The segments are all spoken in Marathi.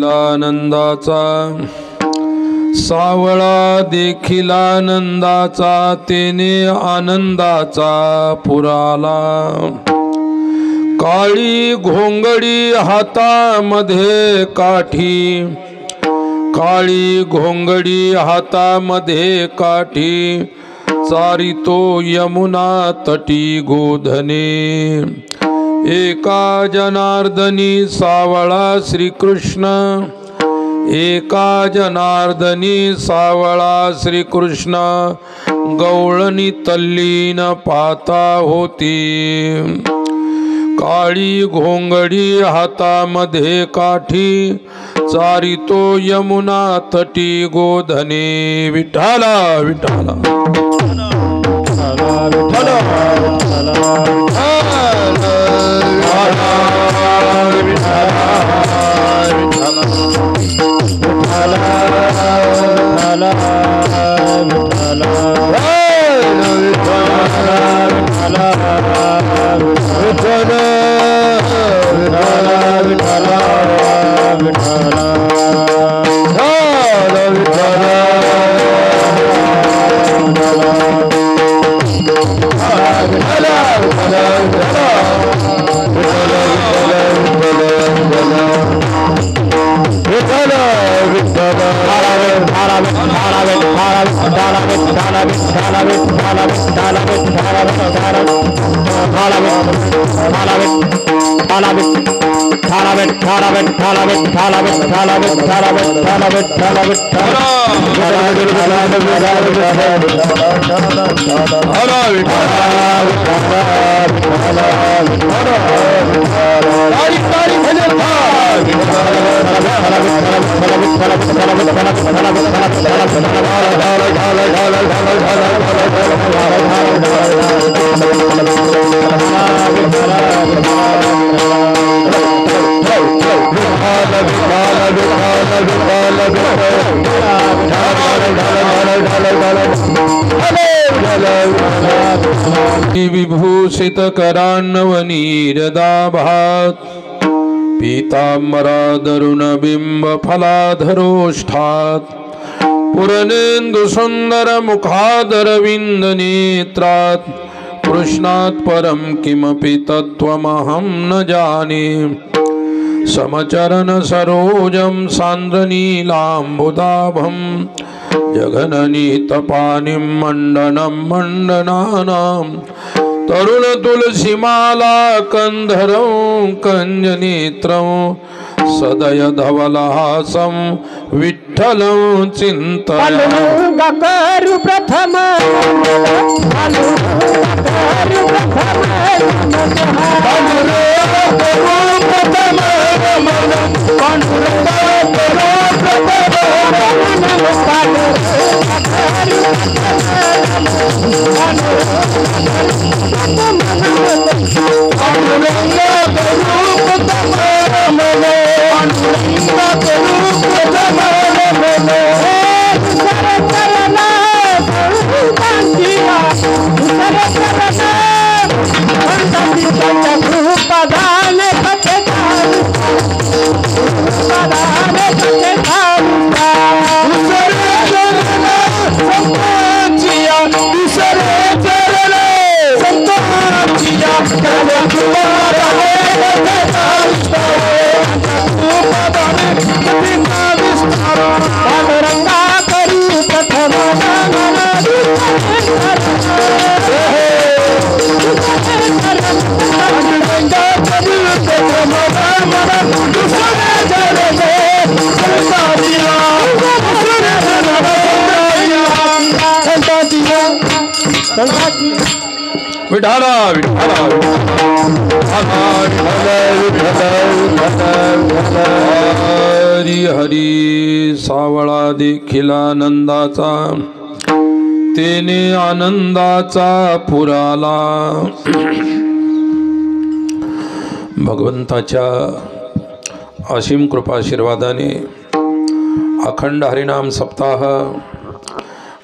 आनंदाचा सावळा देखील आनंदाचा, तेने आनंदाचा पुराला। काळी घोंगडी हातामध्ये काठी, काळी घोंगडी हातामध्ये काठी, चारितो यमुना तटी गोधने। एका जनार्दनी सावळा श्रीकृष्ण, एका जनार्दनी सावळा श्रीकृष्ण, गवळणी तल्लीन पाहता होती। काळी घोंगडी हातामध्ये काठी, चारितो यमुना तटी गोधने। विठ्ठला विठ्ठला विभूषित करान्नवनीरदाभात, पीतांबरादरुण बिंब फलाधरोष्ठात्, पुरनेन्दु सुंदर मुखादरविंद नेत्रात्, कृष्णात् परं किमपि तत्त्वमहं न जाने। समचरण सरोजं सान्द्रनीलाम्बुदाभं, जगननीतपानिं मण्डनं मण्डनानां, तरुण तुलसीमाला कंधरं कंजनेत्रं, सदय धवलहासं विठ्ठलं चिन्तयामि। करू प्रथम विठाला विठाला हरी हरी। सावळा देखील आनंदाचा, तेने आनंदाचा पुराला। भगवंताच्या असीम कृपाशीर्वादाने अखंड हरिनाम सप्ताह,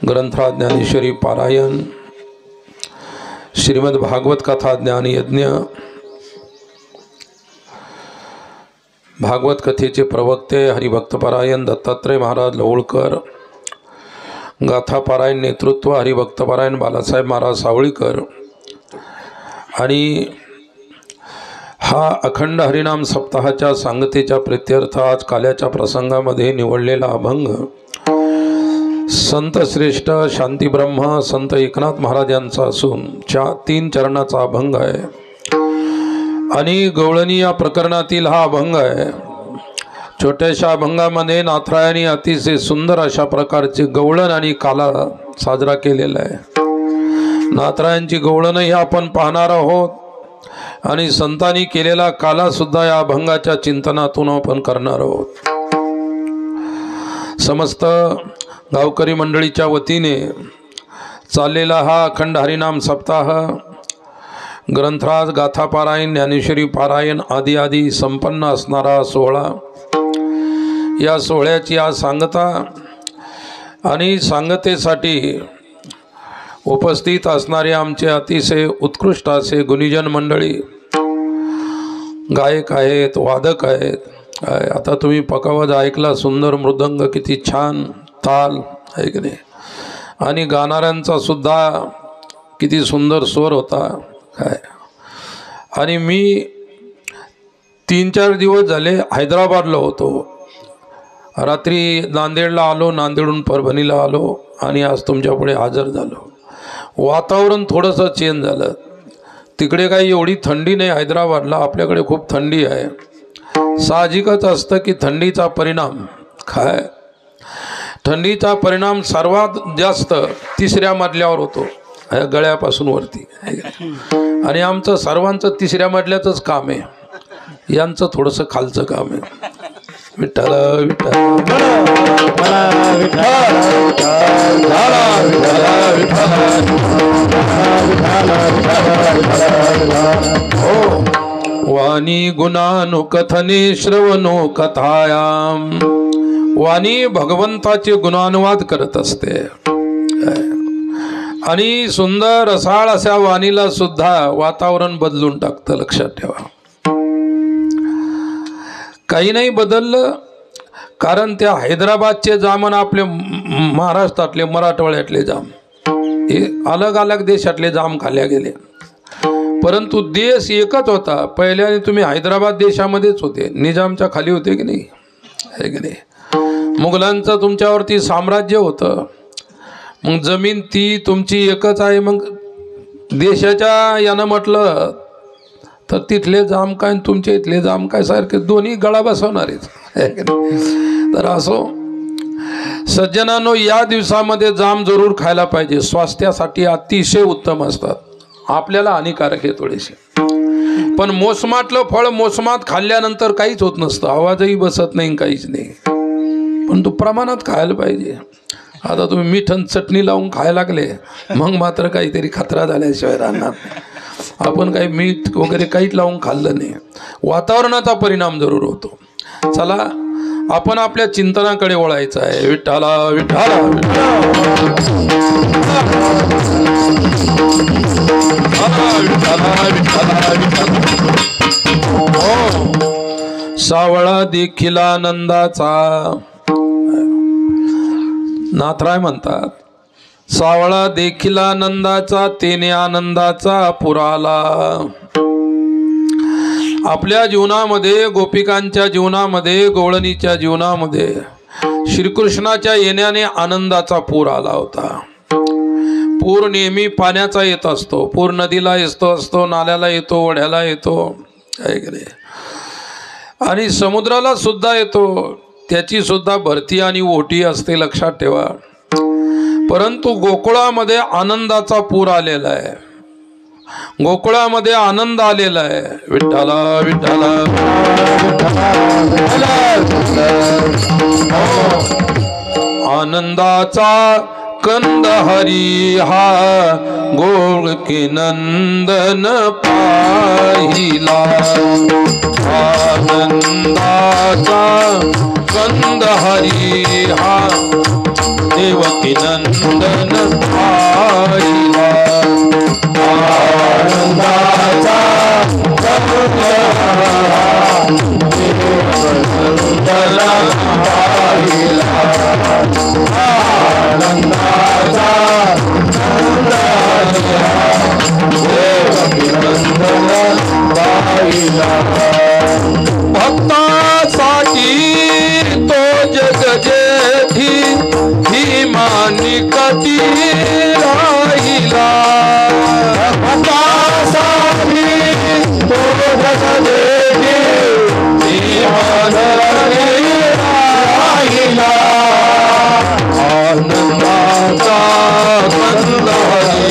ग्रंथराज ज्ञानेश्वरी पारायण, श्रीमद् भागवत कथा ज्ञान यज्ञ, भागवत कथेचे प्रवक्ते हरिभक्तपरायण दत्तात्रय महाराज लवळकर, गाथापारायण नेतृत्व हरिभक्तपरायण बालासाहेब महाराज सावळीकर आणि हा अखंड हरिनाम सप्ताहाच्या सांगतेच्या प्रित्यर्थ आज काल्याच्या प्रसंगामध्ये निवडलेला अभंग संत श्रेष्ठ शांतीब्रह्म संत एकनाथ महाराज यांचा असून 3 चरणाचा अभंग आहे आणि गवळणी या प्रकरणातील हा अभंग आहे। छोट्याशा अभंगामध्ये नाथरायांनी अतिशय सुंदर अशा प्रकारचे गवळण आणि काला साजरा केलेला आहे। नाथरायांची गवळण ही आपण पाहणार आहोत आणि संतांनी केलेला काला सुद्धा या अभंगाच्या चिंतनातून आपण करणार आहोत। समस्त गावकरी मंडळीच्या वतीने चाललेला हा अखंड हरिनाम सप्ताह ग्रंथराज गाथापारायण ज्ञानेश्वरी पारायण आदी आदी संपन्न असणारा सोहळा, या सोहळ्याची आज सांगता आणि सांगतेसाठी उपस्थित असणारे आमचे अतिशय उत्कृष्ट असे गुणीजन मंडळी, गायक आहेत, वादक आहेत। आता तुम्ही पकावाज ऐकला, सुंदर मृदंग, किती छान ताल आहे की नाही, आणि गाणाऱ्यांचा सुद्धा किती सुंदर स्वर होता काय। आणि मी 3-4 दिवस झाले हैदराबादला होतो, रात्री नांदेडला आलो, नांदेडहून परभणीला आलो आणि आज तुमच्या पुढे हजर झालो। वातावरण थोडंसं चेंज झालं, तिकडे काही एवढी थंडी नाही हैदराबादला, आपल्याकडे खूप थंडी आहे। साहजिकच असतं की थंडीचा परिणाम काय, थंडीचा परिणाम सर्वात जास्त 3ऱ्या मजल्यावर होतो, गळ्यापासून वरती, आणि आमचं सर्वांचं 3ऱ्या मजल्याचंच काम आहे, यांचं थोडंसं खालचं काम आहे। विठ्ठल विठ्ठल वाणी गुणानुकथने श्रवणो कथायाम, वाणी भगवंताचे गुणानुवाद करत असते आणि सुंदर रसाळ अशा वाणीला सुद्धा वातावरण बदलून टाकतं, लक्षात ठेवा। काही नाही बदललं, कारण त्या हैदराबादचे जाम आणि आपले महाराष्ट्रातले मराठवाड्यातले जाम हे अलग अलग देशातले जाम खाल्ल्या गेले, परंतु देश एकच होता। पहिल्याने तुम्ही हैदराबाद देशामध्येच होते, निजामच्या खाली होते की नाही, आहे की नाही। मुघलांचं तुमच्यावरती साम्राज्य होतं, मग जमीन ती तुमची एकच आहे। मग देशाच्या यानं म्हटलं तर तिथले जाम काय तुमचे इथले जाम काय सारखे, दोन्ही गळा बसवणारेच, तर असो सज्जनांनो, या दिवसामध्ये जाम जरूर खायला पाहिजे, स्वास्थ्यासाठी अतिशय उत्तम असतात। आपल्याला हानिकारक आहे थोडेसे, पण मोसमातलं फळ मोसमात खाल्ल्यानंतर काहीच होत नसतं, आवाजही बसत नाही, काहीच नाही, पण तो प्रमाणात खायला पाहिजे। आता तुम्ही मीठ आणि चटणी लावून खायला लागले, मग मात्र काहीतरी खतरा झाल्याशिवाय राहणार नाही। आपण काही मीठ वगैरे काहीच लावून खाल्लं नाही, वातावरणाचा परिणाम जरूर होतो। चला आपण आपल्या चिंतनाकडे वळायचं आहे। विठ्ठला विठ्ठला सावळा देखील आनंदाचा, नाथराय म्हणतात, सावळा देखील आनंदाचा तेने आनंदाचा पुराला। आपल्या जीवनामध्ये, गोपिकांच्या जीवनामध्ये, गवळणीच्या जीवनामध्ये श्रीकृष्णाच्या येण्याने आनंदाचा पूर आला होता। पूर नेहमी पाण्याचा येत असतो, पूर नदीला येतो असतो, नाल्याला येतो, ओढ्याला येतो, आणि समुद्राला सुद्धा येतो, त्याची सुद्धा भरती आणि ओटी असते, लक्षात ठेवा। परंतु गोकुळामध्ये आनंदाचा पूर आलेला आहे, गोकुळामध्ये आनंद आलेला आहे। विठ्ठला विठ्ठला आनंदाचा कंद हरी हा गोळकी नंदन पाहिला, आनंदाचा कंद हरी हा देवकी नंदन पाहिला, आनंदाचा कंद भक्तासाठी तो जग जेठी ही मानिकती राहिला भक्तासाठी तो जग जेठी ही मानिकती राहिला आनंदाचा कंद हरिया देव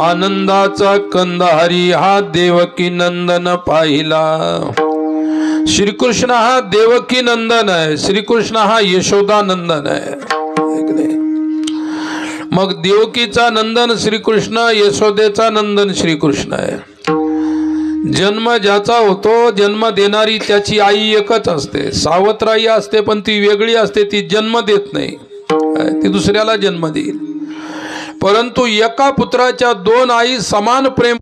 आनंदाचा कंदहरी हा देवकी नंदन पाहिला. श्रीकृष्ण हा देवकी नंदन आहे, श्रीकृष्ण हा यशोदा नंदन आहे. मग देवकीचा नंदन श्रीकृष्ण, यशोदेचा नंदन श्रीकृष्ण आहे. जन्म ज्याचा होतो, जन्म देणारी त्याची आई एकच असते. सावत्राई असते पण ती वेगळी असते, ती जन्म देत नाही, ती दुसऱ्याला जन्म देईल. परंतु एका पुत्राच्या दोन आई समान प्रेम.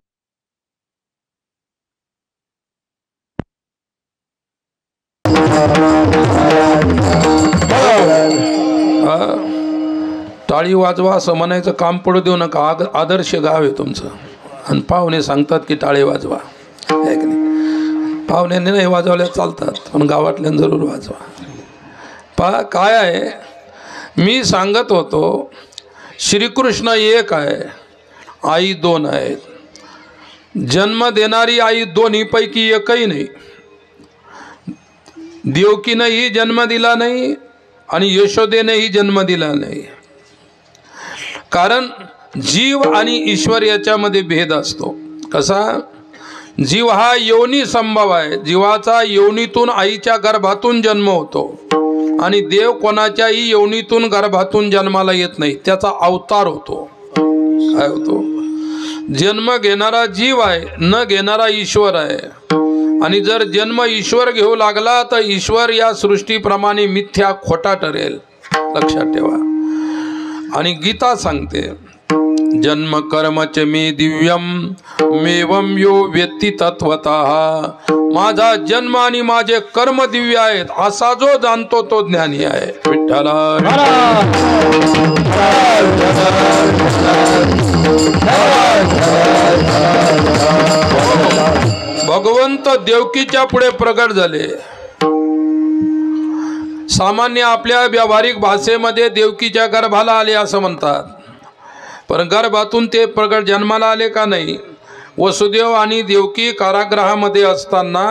टाळी वाजवा असं म्हणायचं काम पडू देऊ नका. आदर्श गाव आहे तुमचं. आणि पाहुणे सांगतात की टाळी वाजवा, पाहुण्यांनी नाही वाजवल्या चालतात पण गावातल्यानं जरूर वाजवा. काय आहे, मी सांगत होतो श्रीकृष्ण एक आहे, आई दोन आहेत. जन्म देणारी आई दोन्हीपैकी एकही नाही. देवकीनंही जन्म दिला नाही आणि यशोदेनेही जन्म दिला नाही. कारण जीव आणि ईश्वर याच्यामध्ये भेद असतो. कसा? जीव हा योनी संभव आहे. जीवाचा योनीतून आईच्या गर्भातून जन्म होतो आणि देव कोणाच्याही योनीतून गर्भातून जन्माला येत नाही, त्याचा अवतार होतो. काय होतो? जन्म घेणारा जीव आहे, न घेणारा ईश्वर आहे. आणि जर जन्म ईश्वर घेऊ लागला तर ईश्वर या सृष्टीप्रमाणे मिथ्या, खोटा ठरेल. लक्षात ठेवा. आणि गीता सांगते जन्म कर्मच मे दिव्यम मेवम यो व्यक्ती तत्वतः. माझा जन्म आणि माझे कर्म दिव्य आहेत असा जो जाणतो तो ज्ञानी आहे. विठ्ठला भगवंत देवकीच्या पुढे प्रगट झाले. सामान्य आपल्या व्यावहारिक भाषेमध्ये देवकीच्या गर्भाला आले असं म्हणतात, पण गर्भातून ते प्रगट जन्माला आले का नाही? वसुदेव आणि देवकी कारागृहामध्ये असताना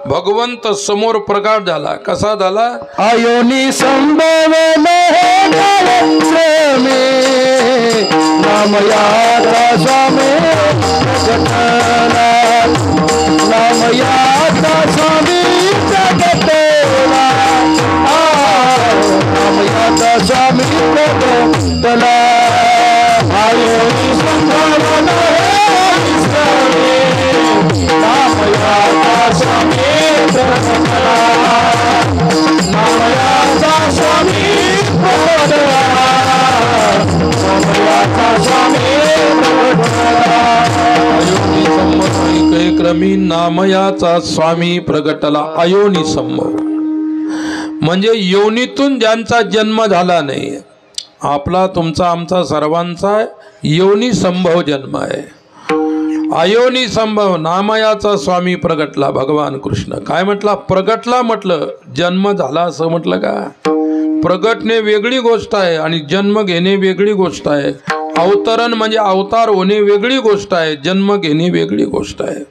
भगवंत समोर प्रगट झाला. कसा झाला? अयोनी संभव क्रमी नामयाचा स्वामी प्रगटला. अयोनी संभव म्हणजे योनीतून ज्यांचा जन्म झाला नाही. आपला, तुमचा, आमचा सर्वांचा योनी संभव जन्म आहे. अयोनी संभव नामयाचा स्वामी प्रगटला. भगवान कृष्ण काय म्हटला? प्रगटला म्हटलं, जन्म झाला असं म्हटलं का? प्रगटणे वेगळी गोष्ट आहे आणि जन्म घेणे वेगळी गोष्ट आहे. अवतरण म्हणजे अवतार होणे वेगळी गोष्ट आहे, जन्म घेणे वेगळी गोष्ट आहे.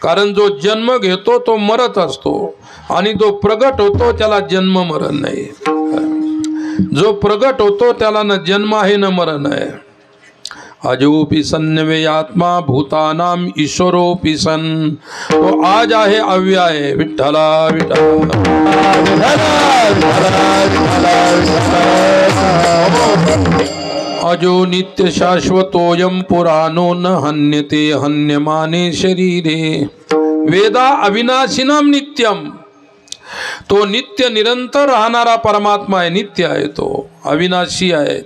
कारण जो जन्म घेतो तो मरत असतो आणि जो प्रगट होतो त्याला जन्म मरण नाही. जो प्रगट होतो त्याला न जन्म आहे न मरण आहे. अजोपि सन्नवे आत्मा भूतानाम ईश्वरोपि सन. तो आज आहे, अव्यय आहे. विठ्ठला विठ्ठला. अजो नित्य शाश्वतोयम पुराणो न हन्यते हन्यमाने शरीरे। वेदा अविनाशिनम नित्यम, तो नित्य निरंतर राहणारा परमात्मा आहे, नित्य आहे, तो अविनाशी आहे,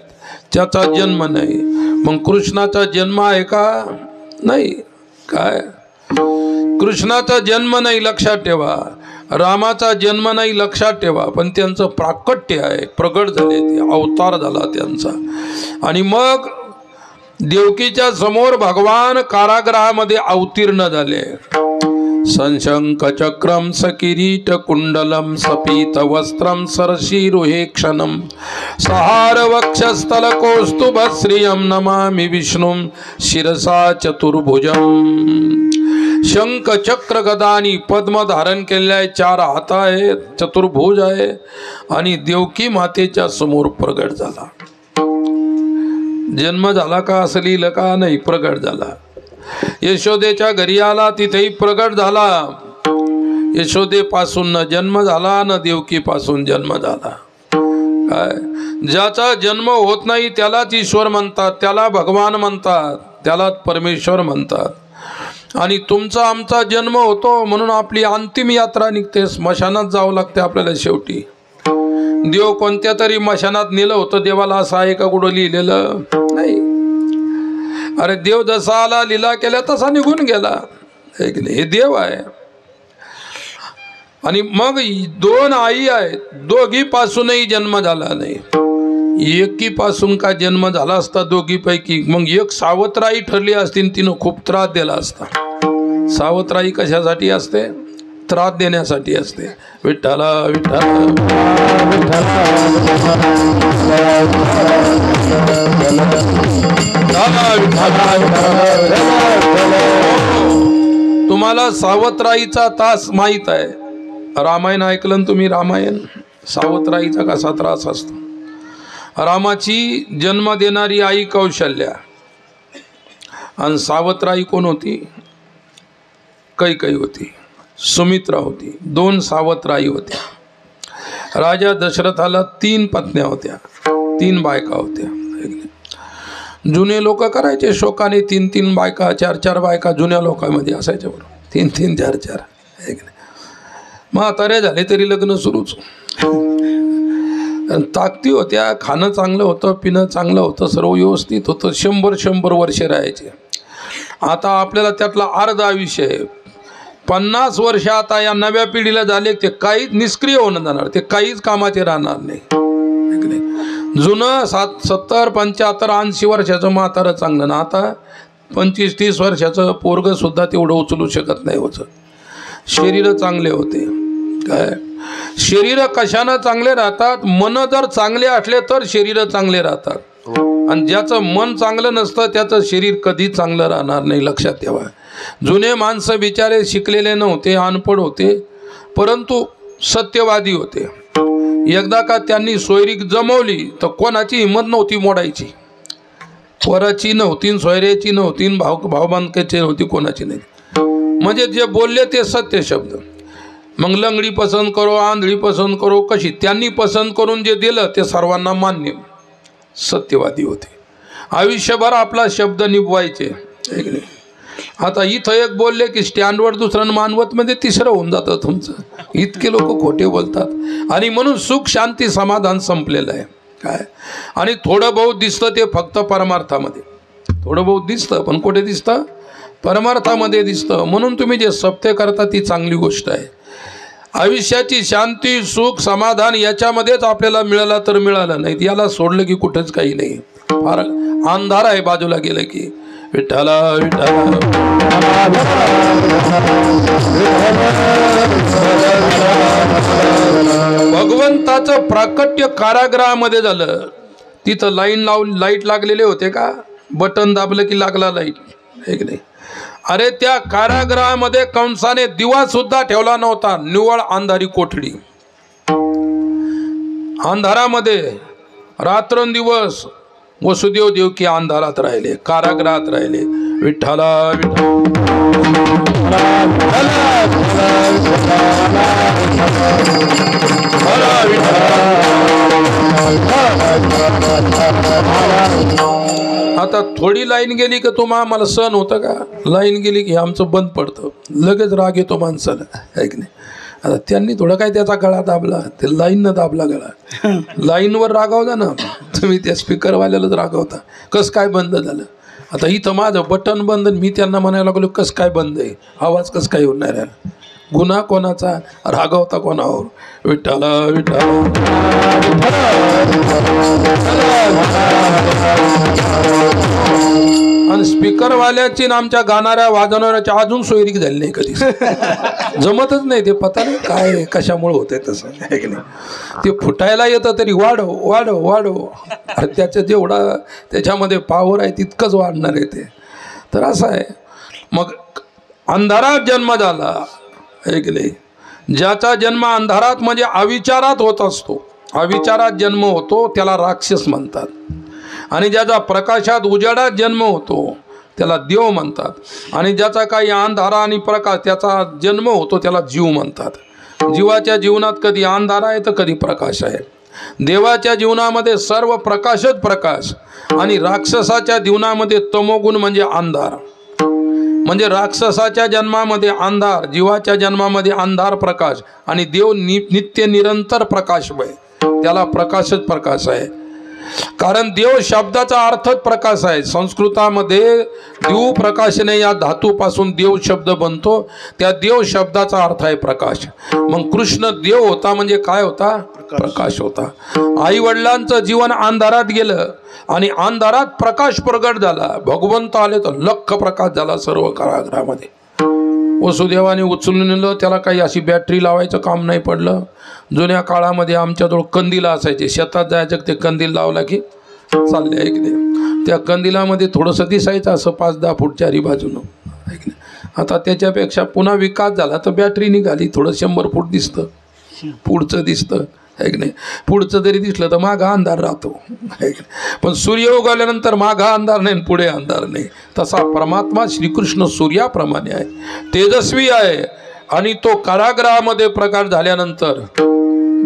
त्याचा जन्म नाही। मग कृष्णाचा जन्म आहे का? नाही। काय कृष्णाचा जन्म नाही लक्षात ठेवा, रामाचा जन्म नाही लक्षात ठेवा, पण त्यांचं प्राकट्य आहे, प्रगट झाले, ते अवतार झाला त्यांचा। आणि मग देवकीच्या समोर भगवान कारागृहामध्ये अवतीर्ण झाले। संशंक चक्रम सकिरीट कुंडलम सपीत वस्त्रम सरशीरुहे क्षणम सहार वक्षस्थल कौस्तुभ श्रियम नमामि विष्णुम शिरसा चतुर्भुजम। शंख चक्र गदा आणि पद्म धारण केले आहे, 4 हात आहेत, चतुर्भुज आहे, आणि देवकी मातेच्या समोर प्रगट झाला। जन्म झाला का असं लिहिलं का? नाही, प्रगट झाला। यशोदेच्या घरी आला, तिथेही प्रगट झाला। यशोदेपासून न जन्म झाला, न देवकीपासून जन्म झाला। काय ज्याचा जन्म होत नाही त्यालाच ईश्वर म्हणतात, त्याला भगवान म्हणतात, त्याला परमेश्वर म्हणतात। आणि तुमचा आमचा जन्म होतो म्हणून आपली अंतिम यात्रा निघते, स्मशानात जावं लागते आपल्याला शेवटी। देव कोणत्या तरी मशानात नेलं होतं, देवाला असं आहे का कुठं लिहिलेलं? नाही। अरे देव जसा आला लीला केल्या तसा निघून गेला, हे देव आहे। आणि मग 2 आई आहेत, दोघी पासूनही जन्म झाला नाही। एकीपासून का जन्म झाला असता दोघीपैकी, मग एक सावत्राई ठरली असती, तिनं खूप त्रास दिला असता। सावत्राई कशासाठी असते? त्रास देण्यासाठी असते। विठ्ठला विठ्ठला तुम्हाला सावत्राईचा तास माहित आहे? रामायण ऐकलं तुम्ही? रामायण सावत्राईचा कसा त्रास असतो? रामाची जन्म देणारी आई कौशल्या, आणि सावत्राई कोण होती? कैकेयी होती, सुमित्रा होती। 2 सावत्राई होत्या। राजा दशरथाला 3 पत्न्या होत्या, 3 बायका होत्या। जुने लोक करायचे शोकाने 3-3 बायका, 4-4 बायका जुन्या लोकांमध्ये असायच्या, बरोबर 3-3 4-4। म्हातारे झाले तरी लग्न सुरूच। ताकदी होत्या, खाणं चांगलं होतं, पिणं चांगलं होतं, सर्व व्यवस्थित होतं, 100-100 वर्षे राहायचे। आता आपल्याला त्यातला अर्धा आयुष्य 50 वर्ष आता या नव्या पिढीला झाले, ते काहीच निष्क्रिय होऊन जाणार, ते काहीच कामाचे राहणार नाही। जुनं 70, 75, 80 वर्षाचं म्हातारं चांगलं ना, आता 25-30 वर्षाचं पोरग सुद्धा तेवढं उचलू शकत नाही होतं। शरीर चांगले होते। काय शरीर कशानं चांगले राहतात? मन जर चांगले असले तर शरीर चांगले राहतात, आणि ज्याचं मन चांगलं नसतं त्याचं शरीर कधी चांगलं राहणार नाही, लक्षात ठेवा। जुने माणसं बिचारे शिकलेले नव्हते, अनपढ होते, परंतु सत्यवादी होते। एकदा का त्यांनी सोयरीक जमवली तर कोणाची हिंमत नव्हती मोडायची, पोराची नव्हती, सोयऱ्याची नव्हती, भावबांधकाची नव्हती, कोणाची नाही। म्हणजे जे बोलले ते सत्य शब्द। मग लंगडी पसंत करो, आंधळी पसंत करो, कशी त्यांनी पसंत करून जे दिलं ते सर्वांना मान्य, सत्यवादी होते। आयुष्यभर आपला शब्द निभवायचे। आता इथं एक बोलले की स्टँडवर दुसरं मानवत मध्ये तिसरं होऊन जातं तुमचं, इतके लोक खोटे बोलतात। आणि म्हणून सुख शांती समाधान संपलेलं आहे। काय आणि थोडं बहुत दिसतं ते फक्त परमार्थामध्ये, थोडं बहुत दिसतं पण कुठे दिसतं? परमार्थामध्ये दिसतं। म्हणून तुम्ही जे सत्य करता ती चांगली गोष्ट आहे। आयुष्याची शांती सुख समाधान याच्यामध्येच आपल्याला मिळाला तर मिळालं, नाही याला सोडलं की कुठेच काही नाही, फार अंधार आहे बाजूला गेलं की। विठ्ठला विठ्ठला भगवंताचं प्राकट्य कारागृहामध्ये झालं। तिथं लाईट लागलेले होते का? बटन दाबलं की लागला लाईट, आहे की नाही? अरे त्या कारागृहामध्ये कंसाने दिवा सुद्धा ठेवला नव्हता, निव्वळ अंधारी कोठडी। अंधारामध्ये रात्रंदिवस वसुदेव देवकी अंधारात राहिले, कारागृहात राहिले। विठ्ठला विठ्ठला आता थोडी लाईन गेली की तुम्हा आम्हाला सण होतं का? लाईन गेली की आमचं बंद पडतं, लगेच राग येतो माणसाला, आहे की नाही? आता त्यांनी थोडं काय त्याचा गळा दाबला, ते लाईननं दाबला गळा. लाईनवर रागावता ना तुम्ही, त्या स्पीकरवाल्यालाच रागावता. कसं काय बंद झालं? आता इथं माझं बटन बंद, मी त्यांना म्हणायला लागलो कसं काय बंद आहे, आवाज कसं काय होणार आहे? गुन्हा कोणाचा, रागावता कोणावर? विठ्ठल विठ्ठल. आणि स्पीकरवाल्याची ना आमच्या गाणाऱ्या वाजवणाऱ्याची अजून सोयरीक झाली नाही कधी. जमतच नाही ते, पता नाही काय कशामुळे होतंय तसं, आहे की नाही? ते फुटायला येतं तरी वाढव वाढव वाढव, त्याचं जेवढा त्याच्यामध्ये पॉवर आहे तितकंच वाढणार आहे ते. तर असं आहे. मग अंधारात जन्म झाला, आहे की नाही? ज्याचा जन्म अंधारात म्हणजे अविचारात होत असतो, अविचारात जन्म होतो त्याला राक्षस म्हणतात. आणि ज्याचा प्रकाशात उजाडात जन्म होतो त्याला देव म्हणतात. आणि ज्याचा काही अंधारा आणि प्रकाश त्याचा जन्म होतो त्याला जीव म्हणतात. जीवाच्या जीवनात कधी अंधारा आहे तर कधी प्रकाश आहे. देवाच्या जीवनामध्ये सर्व प्रकाशच प्रकाश, आणि राक्षसाच्या जीवनामध्ये तमोगुण म्हणजे अंधार. म्हणजे राक्षसाच्या जन्मामध्ये अंधार, जीवाच्या जन्मामध्ये अंधार प्रकाश, आणि देव नित्य निरंतर प्रकाशमय, त्याला प्रकाशच प्रकाश आहे. कारण देव शब्दाचा अर्थच प्रकाश आहे. संस्कृतामध्ये दिव प्रकाशने या धातूपासून देव शब्द बनतो, त्या देव शब्दाचा अर्थ आहे प्रकाश. मग कृष्ण देव होता म्हणजे काय होता? प्रकाश होता. आई वडिलांचं जीवन अंधारात गेलं आणि अंधारात प्रकाश प्रगट झाला. भगवंत आले तर लख प्रकाश झाला सर्व कारागृहामध्ये. वसुदेवाने उचलून नेलं, त्याला काही अशी बॅटरी लावायचं काम नाही पडलं. जुन्या काळामध्ये आमच्याजवळ कंदील असायचे, शेतात जायचं ते कंदील लावला की चालले, आहे की नाही? त्या कंदिलामध्ये थोडंसं दिसायचं असं 5-10 फूट चारी बाजूनं, आहे की नाही? आता त्याच्यापेक्षा पुन्हा विकास झाला तर बॅटरी निघाली, थोडं 100 फूट दिसतं, पुढचं दिसतं, आहे की नाही? पुढचं जरी दिसलं तर मागं अंधार राहतो, आहे की नाही? पण सूर्य उगवल्यानंतर मागं अंधार नाही, पुढे अंधार नाही. तसा परमात्मा श्रीकृष्ण सूर्याप्रमाणे आहे, तेजस्वी आहे. आणि तो कारागृहामध्ये प्रकाश झाल्यानंतर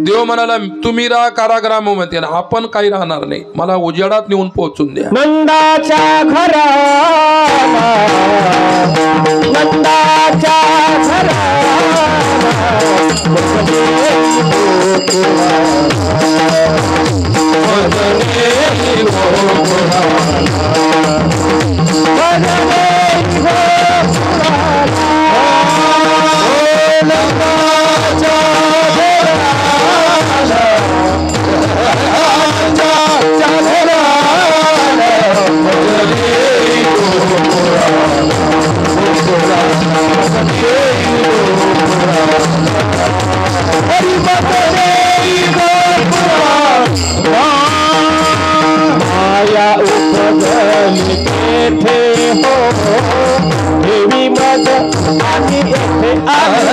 देव म्हणाला तुम्ही राहा कारागृहामध्ये, आपण काही राहणार नाही, मला उजेडात नेऊन पोहोचून द्या. नंदाच्या घरा, नंदाच्या घरा माया उपजली तेथे हो, देवी मद आणि येथे आली.